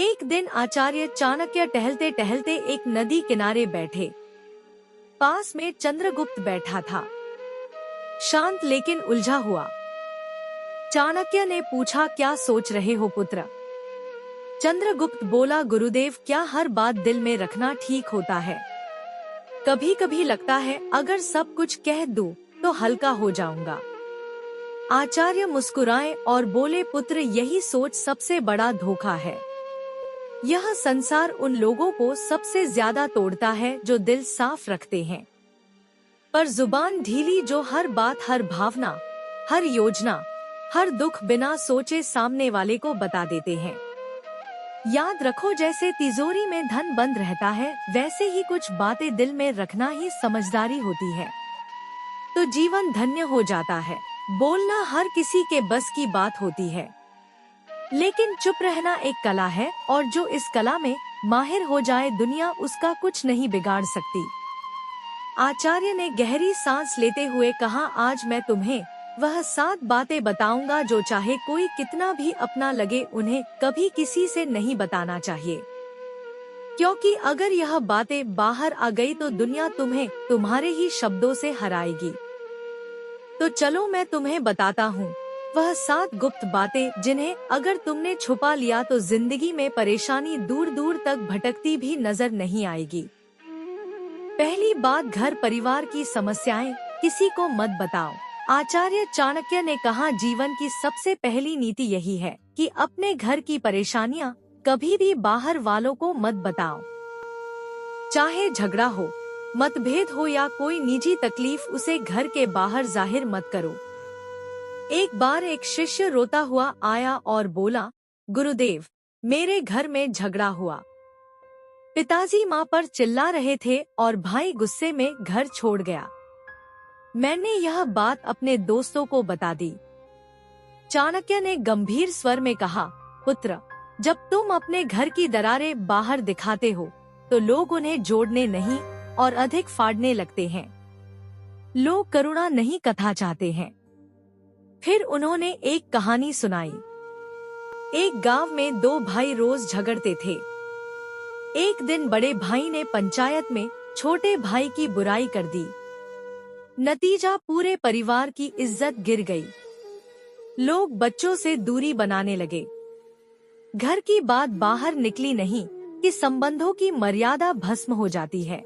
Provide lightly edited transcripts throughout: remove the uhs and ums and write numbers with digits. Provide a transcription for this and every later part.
एक दिन आचार्य चाणक्य टहलते टहलते एक नदी किनारे बैठे। पास में चंद्रगुप्त बैठा था, शांत लेकिन उलझा हुआ। चाणक्य ने पूछा, क्या सोच रहे हो पुत्र? चंद्रगुप्त बोला, गुरुदेव, क्या हर बात दिल में रखना ठीक होता है? कभी कभी लगता है अगर सब कुछ कह दूं तो हल्का हो जाऊंगा। आचार्य मुस्कुराए और बोले, पुत्र, यही सोच सबसे बड़ा धोखा है। यह संसार उन लोगों को सबसे ज्यादा तोड़ता है जो दिल साफ रखते हैं, पर जुबान ढीली जो हर बात, हर भावना, हर योजना, हर दुख बिना सोचे सामने वाले को बता देते हैं। याद रखो, जैसे तिजोरी में धन बंद रहता है, वैसे ही कुछ बातें दिल में रखना ही समझदारी होती है, तो जीवन धन्य हो जाता है। बोलना हर किसी के बस की बात होती है, लेकिन चुप रहना एक कला है, और जो इस कला में माहिर हो जाए, दुनिया उसका कुछ नहीं बिगाड़ सकती। आचार्य ने गहरी सांस लेते हुए कहा, आज मैं तुम्हें वह 7 बातें बताऊंगा जो चाहे कोई कितना भी अपना लगे, उन्हें कभी किसी से नहीं बताना चाहिए, क्योंकि अगर यह बातें बाहर आ गई तो दुनिया तुम्हें तुम्हारे ही शब्दों से हराएगी। तो चलो मैं तुम्हें बताता हूँ वह 7 गुप्त बातें, जिन्हें अगर तुमने छुपा लिया तो जिंदगी में परेशानी दूर दूर तक भटकती भी नजर नहीं आएगी। पहली बात, घर परिवार की समस्याएं किसी को मत बताओ। आचार्य चाणक्य ने कहा, जीवन की सबसे पहली नीति यही है कि अपने घर की परेशानियां कभी भी बाहर वालों को मत बताओ। चाहे झगड़ा हो, मतभेद हो या कोई निजी तकलीफ, उसे घर के बाहर जाहिर मत करो। एक बार एक शिष्य रोता हुआ आया और बोला, गुरुदेव, मेरे घर में झगड़ा हुआ। पिताजी माँ पर चिल्ला रहे थे और भाई गुस्से में घर छोड़ गया। मैंने यह बात अपने दोस्तों को बता दी। चाणक्य ने गंभीर स्वर में कहा, पुत्र, जब तुम अपने घर की दरारें बाहर दिखाते हो तो लोग उन्हें जोड़ने नहीं और अधिक फाड़ने लगते हैं। लोग करुणा नहीं, कथा चाहते हैं। फिर उन्होंने एक कहानी सुनाई। एक गांव में 2 भाई रोज झगड़ते थे। एक दिन बड़े भाई ने पंचायत में छोटे भाई की बुराई कर दी। नतीजा, पूरे परिवार की इज्जत गिर गई। लोग बच्चों से दूरी बनाने लगे। घर की बात बाहर निकली नहीं कि संबंधों की मर्यादा भस्म हो जाती है।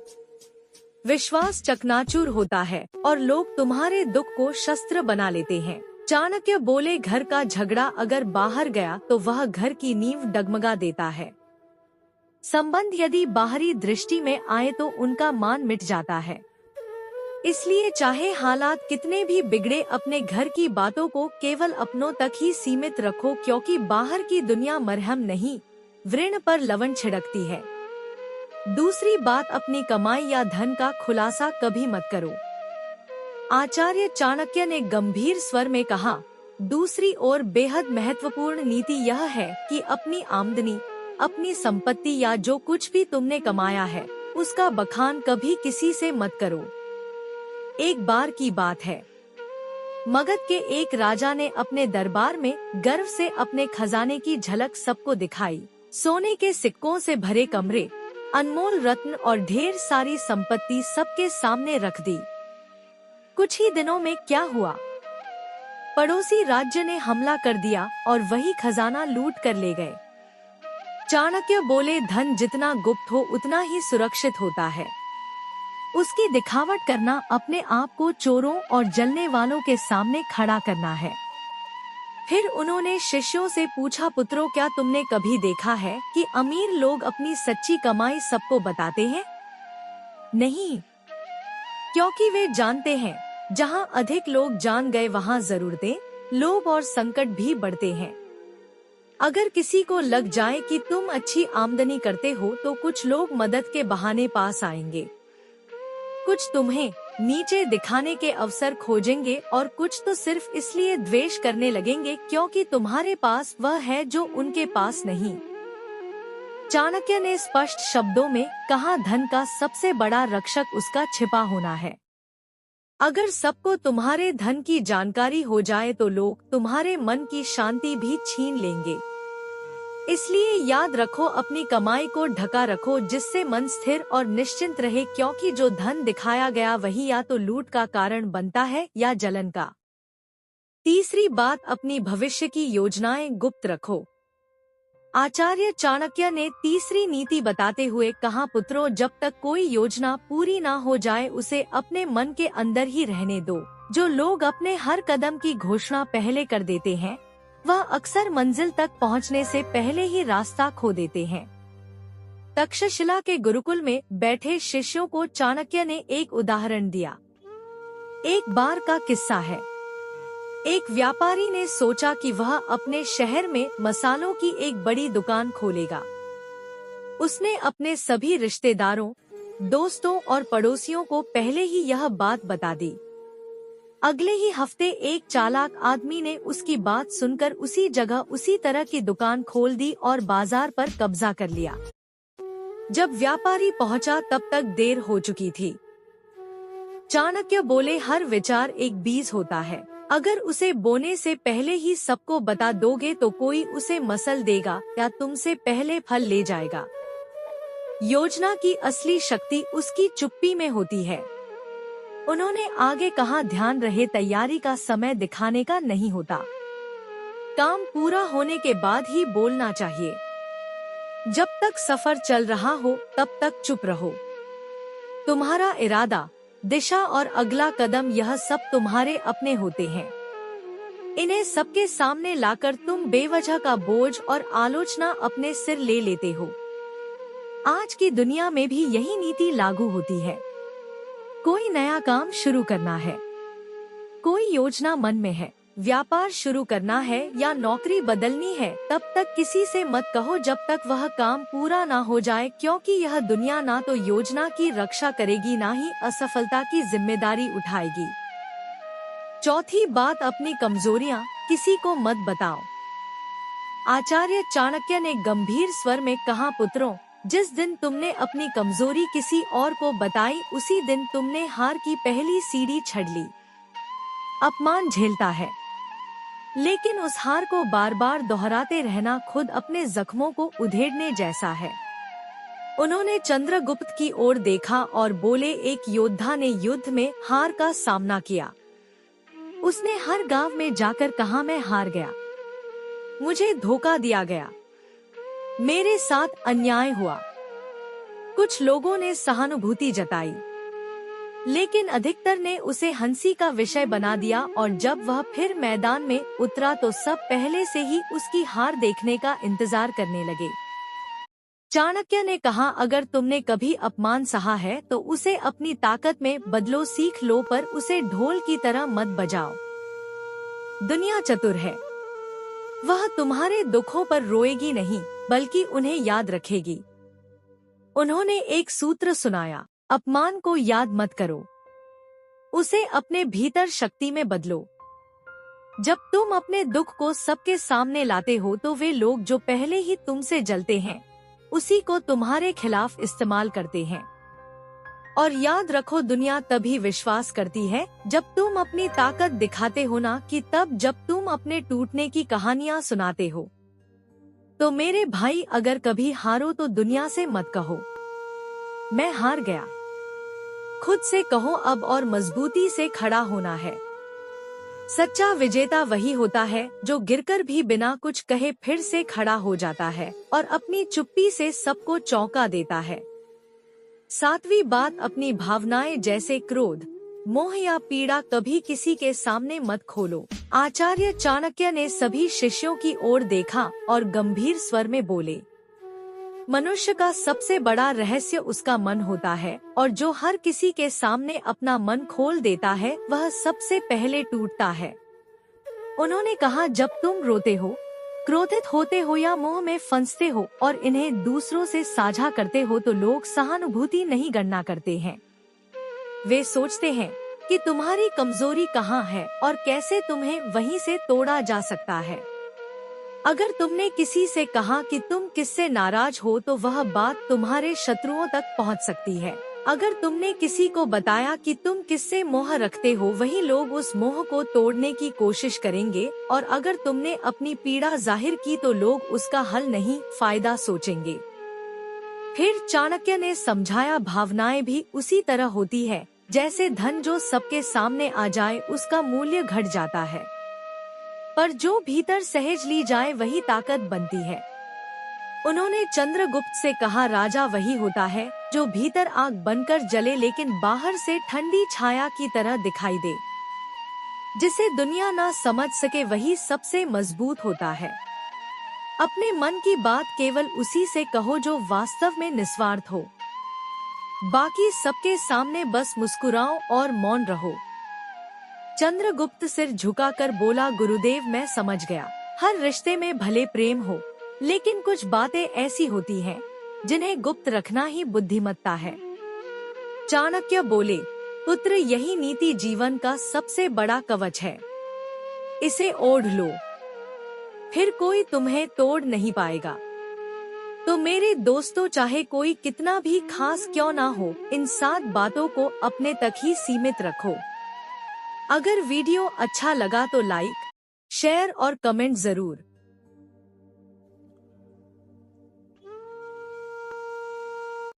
विश्वास चकनाचूर होता है और लोग तुम्हारे दुख को शस्त्र बना लेते हैं। चाणक्य बोले, घर का झगड़ा अगर बाहर गया तो वह घर की नींव डगमगा देता है। संबंध यदि बाहरी दृष्टि में आए तो उनका मान मिट जाता है। इसलिए चाहे हालात कितने भी बिगड़े, अपने घर की बातों को केवल अपनों तक ही सीमित रखो, क्योंकि बाहर की दुनिया मरहम नहीं, व्रण पर लवण छिड़कती है। दूसरी बात, अपनी कमाई या धन का खुलासा कभी मत करो। आचार्य चाणक्य ने गंभीर स्वर में कहा, दूसरी ओर बेहद महत्वपूर्ण नीति यह है कि अपनी आमदनी, अपनी संपत्ति या जो कुछ भी तुमने कमाया है, उसका बखान कभी किसी से मत करो। एक बार की बात है, मगध के एक राजा ने अपने दरबार में गर्व से अपने खजाने की झलक सबको दिखाई। सोने के सिक्कों से भरे कमरे, अनमोल रत्न और ढेर सारी संपत्ति सबके सामने रख दी। कुछ ही दिनों में क्या हुआ? पड़ोसी राज्य ने हमला कर दिया और वही खजाना लूट कर ले गए। चाणक्य बोले, धन जितना गुप्त हो उतना ही सुरक्षित होता है। उसकी दिखावट करना अपने आप को चोरों और जलने वालों के सामने खड़ा करना है। फिर उन्होंने शिष्यों से पूछा, पुत्रों, क्या तुमने कभी देखा है कि अमीर लोग अपनी सच्ची कमाई सबको बताते हैं? नहीं, क्योंकि वे जानते हैं जहां अधिक लोग जान गए वहां जरूरतें, लोभ और संकट भी बढ़ते हैं। अगर किसी को लग जाए कि तुम अच्छी आमदनी करते हो तो कुछ लोग मदद के बहाने पास आएंगे, कुछ तुम्हें नीचे दिखाने के अवसर खोजेंगे और कुछ तो सिर्फ इसलिए द्वेष करने लगेंगे क्योंकि तुम्हारे पास वह है जो उनके पास नहीं। चाणक्य ने स्पष्ट शब्दों में कहा, धन का सबसे बड़ा रक्षक उसका छिपा होना है। अगर सबको तुम्हारे धन की जानकारी हो जाए तो लोग तुम्हारे मन की शांति भी छीन लेंगे। इसलिए याद रखो, अपनी कमाई को ढका रखो जिससे मन स्थिर और निश्चिंत रहे, क्योंकि जो धन दिखाया गया वही या तो लूट का कारण बनता है या जलन का। तीसरी बात, अपनी भविष्य की योजनाएं गुप्त रखो। आचार्य चाणक्य ने तीसरी नीति बताते हुए कहा, पुत्रों, जब तक कोई योजना पूरी ना हो जाए उसे अपने मन के अंदर ही रहने दो। जो लोग अपने हर कदम की घोषणा पहले कर देते हैं वह अक्सर मंजिल तक पहुंचने से पहले ही रास्ता खो देते हैं। तक्षशिला के गुरुकुल में बैठे शिष्यों को चाणक्य ने एक उदाहरण दिया। एक बार का किस्सा है। एक व्यापारी ने सोचा कि वह अपने शहर में मसालों की एक बड़ी दुकान खोलेगा। उसने अपने सभी रिश्तेदारों, दोस्तों और पड़ोसियों को पहले ही यह बात बता दी। अगले ही हफ्ते एक चालाक आदमी ने उसकी बात सुनकर उसी जगह उसी तरह की दुकान खोल दी और बाजार पर कब्जा कर लिया। जब व्यापारी पहुंचा तब तक देर हो चुकी थी। चाणक्य बोले, हर विचार एक बीज होता है। अगर उसे बोने से पहले ही सबको बता दोगे तो कोई उसे मसल देगा या तुमसे पहले फल ले जाएगा। योजना की असली शक्ति उसकी चुप्पी में होती है। उन्होंने आगे कहा, ध्यान रहे, तैयारी का समय दिखाने का नहीं होता। काम पूरा होने के बाद ही बोलना चाहिए। जब तक सफर चल रहा हो तब तक चुप रहो। तुम्हारा इरादा, दिशा और अगला कदम, यह सब तुम्हारे अपने होते हैं। इन्हें सबके सामने लाकर तुम बेवजह का बोझ और आलोचना अपने सिर ले लेते हो। आज की दुनिया में भी यही नीति लागू होती है। कोई नया काम शुरू करना है, कोई योजना मन में है, व्यापार शुरू करना है या नौकरी बदलनी है, तब तक किसी से मत कहो जब तक वह काम पूरा ना हो जाए, क्योंकि यह दुनिया ना तो योजना की रक्षा करेगी ना ही असफलता की जिम्मेदारी उठाएगी। चौथी बात, अपनी कमजोरियां किसी को मत बताओ। आचार्य चाणक्य ने गंभीर स्वर में कहा, पुत्रों, जिस दिन तुमने अपनी कमजोरी किसी और को बताई उसी दिन तुमने हार की पहली सीढ़ी चढ़ ली। अपमान झेलता है, लेकिन उस हार को बार बार दोहराते रहना खुद अपने जख्मों को उधेड़ने जैसा है। उन्होंने चंद्रगुप्त की ओर देखा और बोले, एक योद्धा ने युद्ध में हार का सामना किया। उसने हर गांव में जाकर कहा, मैं हार गया, मुझे धोखा दिया गया, मेरे साथ अन्याय हुआ। कुछ लोगों ने सहानुभूति जताई, लेकिन अधिकतर ने उसे हंसी का विषय बना दिया और जब वह फिर मैदान में उतरा तो सब पहले से ही उसकी हार देखने का इंतजार करने लगे। चाणक्य ने कहा, अगर तुमने कभी अपमान सहा है तो उसे अपनी ताकत में बदलो, सीख लो, पर उसे ढोल की तरह मत बजाओ। दुनिया चतुर है, वह तुम्हारे दुखों पर रोएगी नहीं बल्कि उन्हें याद रखेगी। उन्होंने एक सूत्र सुनाया, अपमान को याद मत करो, उसे अपने भीतर शक्ति में बदलो। जब तुम अपने दुख को सबके सामने लाते हो तो वे लोग जो पहले ही तुमसे जलते हैं उसी को तुम्हारे खिलाफ इस्तेमाल करते हैं। और याद रखो, दुनिया तभी विश्वास करती है जब तुम अपनी ताकत दिखाते हो, ना कि तब जब तुम अपने टूटने की कहानियां सुनाते हो। तो मेरे भाई, अगर कभी हारो तो दुनिया से मत कहो मैं हार गया, खुद से कहो अब और मजबूती से खड़ा होना है। सच्चा विजेता वही होता है जो गिरकर भी बिना कुछ कहे फिर से खड़ा हो जाता है और अपनी चुप्पी से सबको चौंका देता है। सातवीं बात, अपनी भावनाएं जैसे क्रोध, मोह या पीड़ा कभी किसी के सामने मत खोलो। आचार्य चाणक्य ने सभी शिष्यों की ओर देखा और गंभीर स्वर में बोले, मनुष्य का सबसे बड़ा रहस्य उसका मन होता है और जो हर किसी के सामने अपना मन खोल देता है वह सबसे पहले टूटता है। उन्होंने कहा, जब तुम रोते हो, क्रोधित होते हो या मोह में फंसते हो और इन्हें दूसरों से साझा करते हो तो लोग सहानुभूति नहीं गणना करते हैं। वे सोचते हैं कि तुम्हारी कमजोरी कहाँ है और कैसे तुम्हें वहीं से तोड़ा जा सकता है। अगर तुमने किसी से कहा कि तुम किससे नाराज हो तो वह बात तुम्हारे शत्रुओं तक पहुंच सकती है। अगर तुमने किसी को बताया कि तुम किससे मोह रखते हो, वही लोग उस मोह को तोड़ने की कोशिश करेंगे, और अगर तुमने अपनी पीड़ा जाहिर की तो लोग उसका हल नहीं, फायदा सोचेंगे। फिर चाणक्य ने समझाया, भावनाएं भी उसी तरह होती है, जैसे धन जो सबके सामने आ जाए उसका मूल्य घट जाता है, पर जो भीतर सहज ली जाए वही ताकत बनती है। उन्होंने चंद्रगुप्त से कहा, राजा वही होता है जो भीतर आग बनकर जले लेकिन बाहर से ठंडी छाया की तरह दिखाई दे। जिसे दुनिया ना समझ सके वही सबसे मजबूत होता है। अपने मन की बात केवल उसी से कहो जो वास्तव में निस्वार्थ हो। बाकी सबके सामने बस मुस्कुराओ और मौन रहो। चंद्रगुप्त सिर झुकाकर बोला, गुरुदेव मैं समझ गया। हर रिश्ते में भले प्रेम हो, लेकिन कुछ बातें ऐसी होती हैं जिन्हें गुप्त रखना ही बुद्धिमत्ता है। चाणक्य बोले, पुत्र यही नीति जीवन का सबसे बड़ा कवच है। इसे ओढ़ लो, फिर कोई तुम्हें तोड़ नहीं पाएगा। तो मेरे दोस्तों, चाहे कोई कितना भी खास क्यों ना हो, इन 7 बातों को अपने तक ही सीमित रखो। अगर वीडियो अच्छा लगा तो लाइक, शेयर और कमेंट जरूर।